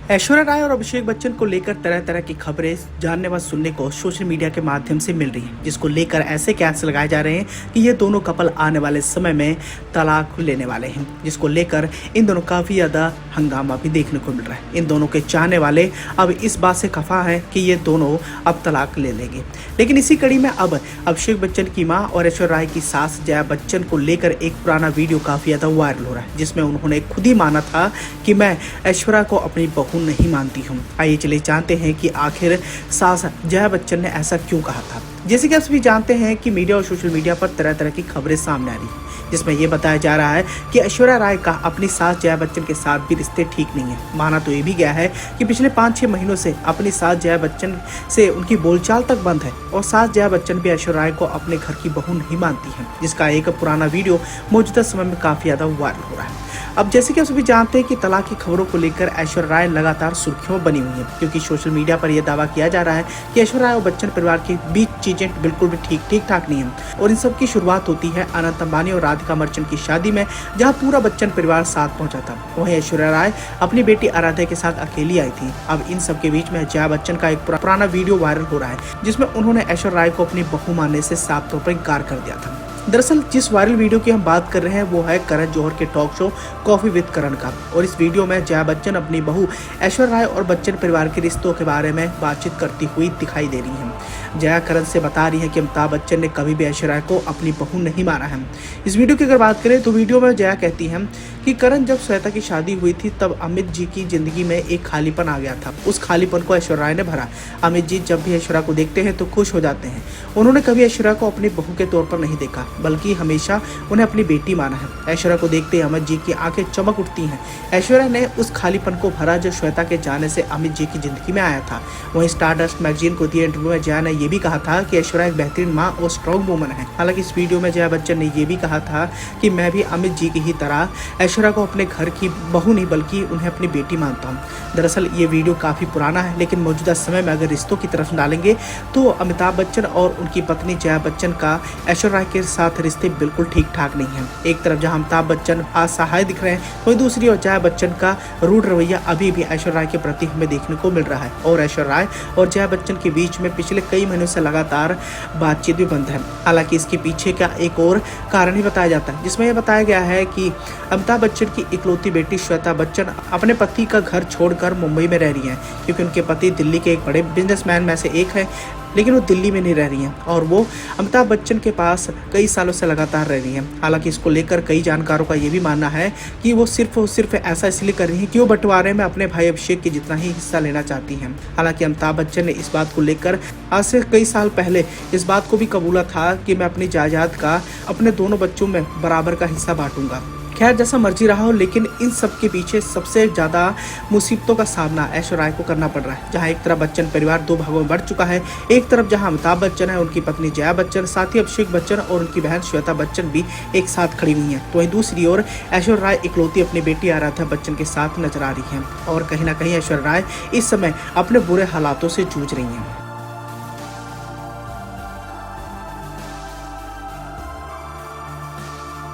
ऐश्वर्या राय और अभिषेक बच्चन को लेकर तरह तरह की खबरें जानने व सुनने को सोशल मीडिया के माध्यम से मिल रही हैं, जिसको लेकर ऐसे कैच लगाए जा रहे हैं कि ये दोनों कपल आने वाले समय में तलाक लेने वाले हैं, जिसको लेकर इन दोनों काफ़ी ज़्यादा हंगामा भी देखने को मिल रहा है। इन दोनों के चाहने वाले अब इस बात से खफा हैं कि ये दोनों अब तलाक ले लेंगे। लेकिन इसी कड़ी में अब अभिषेक बच्चन की माँ और ऐश्वर्या राय की सास जया बच्चन को लेकर एक पुराना वीडियो काफ़ी ज़्यादा वायरल हो रहा है, जिसमें उन्होंने खुद ही माना था कि मैं ऐश्वर्या को अपनी बहू नहीं मानती हूँ। आइए चले जानते हैं कि आखिर सास जया बच्चन ने ऐसा क्यों कहा था। जैसे कि आप सभी जानते हैं कि मीडिया और सोशल मीडिया पर तरह तरह की खबरें सामने आ रही हैं, जिसमें यह बताया जा रहा है कि ऐश्वर्या राय का अपनी सास जया बच्चन के साथ भी रिश्ते ठीक नहीं है। माना तो ये भी गया है कि पिछले 5-6 महीनों से अपनी सास जया बच्चन से उनकी बोलचाल तक बंद है और सास जया बच्चन भी ऐश्वर्या राय को अपने घर की बहू नहीं मानती है, जिसका एक पुराना वीडियो मौजूदा समय में काफी ज्यादा वायरल हो रहा है। अब जैसे कि आप सभी जानते हैं कि तलाक की खबरों को लेकर ऐश्वर्या राय लगातार सुर्खियों बनी हुई है, क्योंकि सोशल मीडिया पर यह दावा किया जा रहा है कि ऐश्वर्या राय और बच्चन परिवार के बीच चीजें बिल्कुल भी ठीक ठाक नहीं है और इन सब की शुरुआत होती है अनंत अंबानी और राधिका मर्चेंट की शादी में, जहां पूरा बच्चन परिवार साथ पहुंचा था। वहीं ऐश्वर्या राय अपनी बेटी आराध्या के साथ अकेली आई थी। अब इन सब के बीच में जया बच्चन का एक पुराना वीडियो वायरल हो रहा है, जिसमें उन्होंने ऐश्वर्या राय को अपनी बहू मानने से साफ तौर पर इनकार कर दिया था। दरअसल जिस वायरल वीडियो की हम बात कर रहे हैं वो है करण जौहर के टॉक शो कॉफी विद करण का, और इस वीडियो में जया बच्चन अपनी बहू ऐश्वर्या राय और बच्चन परिवार के रिश्तों के बारे में बातचीत करती हुई दिखाई दे रही हैं। जया करण से बता रही है कि अमिताभ बच्चन ने कभी भी ऐश्वर्या राय को अपनी बहू नहीं माना है। इस वीडियो की अगर बात करें तो वीडियो में जया कहती है कि करण जब श्वेता की शादी हुई थी तब अमित जी की जिंदगी में एक खालीपन आ गया था। उस खालीपन को ऐश्वर्या राय ने भरा। अमित जी जब भी ऐश्वर्या को देखते हैं तो खुश हो जाते हैं। उन्होंने कभी ऐश्वर्या को अपनी बहू के तौर पर नहीं देखा, बल्कि हमेशा उन्हें अपनी बेटी माना है। ऐश्वर्या को देखते ही अमित जी की आंखें चमक उठती हैं। ऐश्वर्या ने उस खालीपन को भरा जो श्वेता के जाने से अमित जी की जिंदगी में आया था। वहीं स्टारडस्ट मैगजीन को दिए इंटरव्यू में जया ने यह भी कहा था कि ऐश्वर्या एक बेहतरीन माँ और स्ट्रॉन्ग वुमन है। हालांकि इस वीडियो में जया बच्चन ने यह भी कहा था कि मैं भी अमित जी की ही तरह ऐश्वर्या को अपने घर की बहू नहीं बल्कि उन्हें अपनी बेटी मानता हूँ। दरअसल ये वीडियो काफी पुराना है, लेकिन मौजूदा समय में अगर रिश्तों की तरफ डालेंगे तो अमिताभ बच्चन और उनकी पत्नी जया बच्चन का ऐश्वर्या के साथ रिश्ते बिल्कुल ठीक ठाक नहीं है। एक तरफ जहां अमिताभ बच्चन असहाय दिख रहे हैं, वहीं दूसरी ओर जया बच्चन का रूड रवैया अभी भी ऐश्वर्या राय के प्रति हमें देखने को मिल रहा है और ऐश्वर्या राय और जया बच्चन के बीच में पिछले कई महीनों से लगातार बातचीत भी बंद है। हालांकि इसके पीछे का एक और कारण ही बताया जाता है, जिसमें यह बताया गया है कि अमिताभ बच्चन की इकलौती बेटी श्वेता बच्चन अपने पति का घर छोड़कर मुंबई में रह रही है, क्योंकि उनके पति दिल्ली के एक बड़े बिजनेसमैन में से एक है, लेकिन वो दिल्ली में नहीं रह रही हैं और वो अमिताभ बच्चन के पास कई सालों से लगातार रह रही हैं। हालांकि इसको लेकर कई जानकारों का ये भी मानना है कि वो सिर्फ ऐसा इसलिए कर रही हैं कि वो बंटवारे में अपने भाई अभिषेक की जितना ही हिस्सा लेना चाहती हैं। हालांकि अमिताभ बच्चन ने इस बात को लेकर आज से कई साल पहले इस बात को भी कबूला था कि मैं अपनी जायदाद का अपने दोनों बच्चों में बराबर का हिस्सा बांटूंगा। खैर जैसा मर्जी रहा हो, लेकिन इन सब के पीछे सबसे ज़्यादा मुसीबतों का सामना ऐश्वर्या राय को करना पड़ रहा है। जहां एक तरफ बच्चन परिवार 2 भागों में बढ़ चुका है, एक तरफ जहां अमिताभ बच्चन है, उनकी पत्नी जया बच्चन, साथ ही अभिषेक बच्चन और उनकी बहन श्वेता बच्चन भी एक साथ खड़ी हुई हैं। तो वहीं दूसरी ओर ऐश्वर्या राय इकलौती अपनी बेटी आराध्या बच्चन के साथ नजर आ रही हैं और कहीं ना कहीं ऐश्वर्या राय इस समय अपने बुरे हालातों से जूझ रही हैं।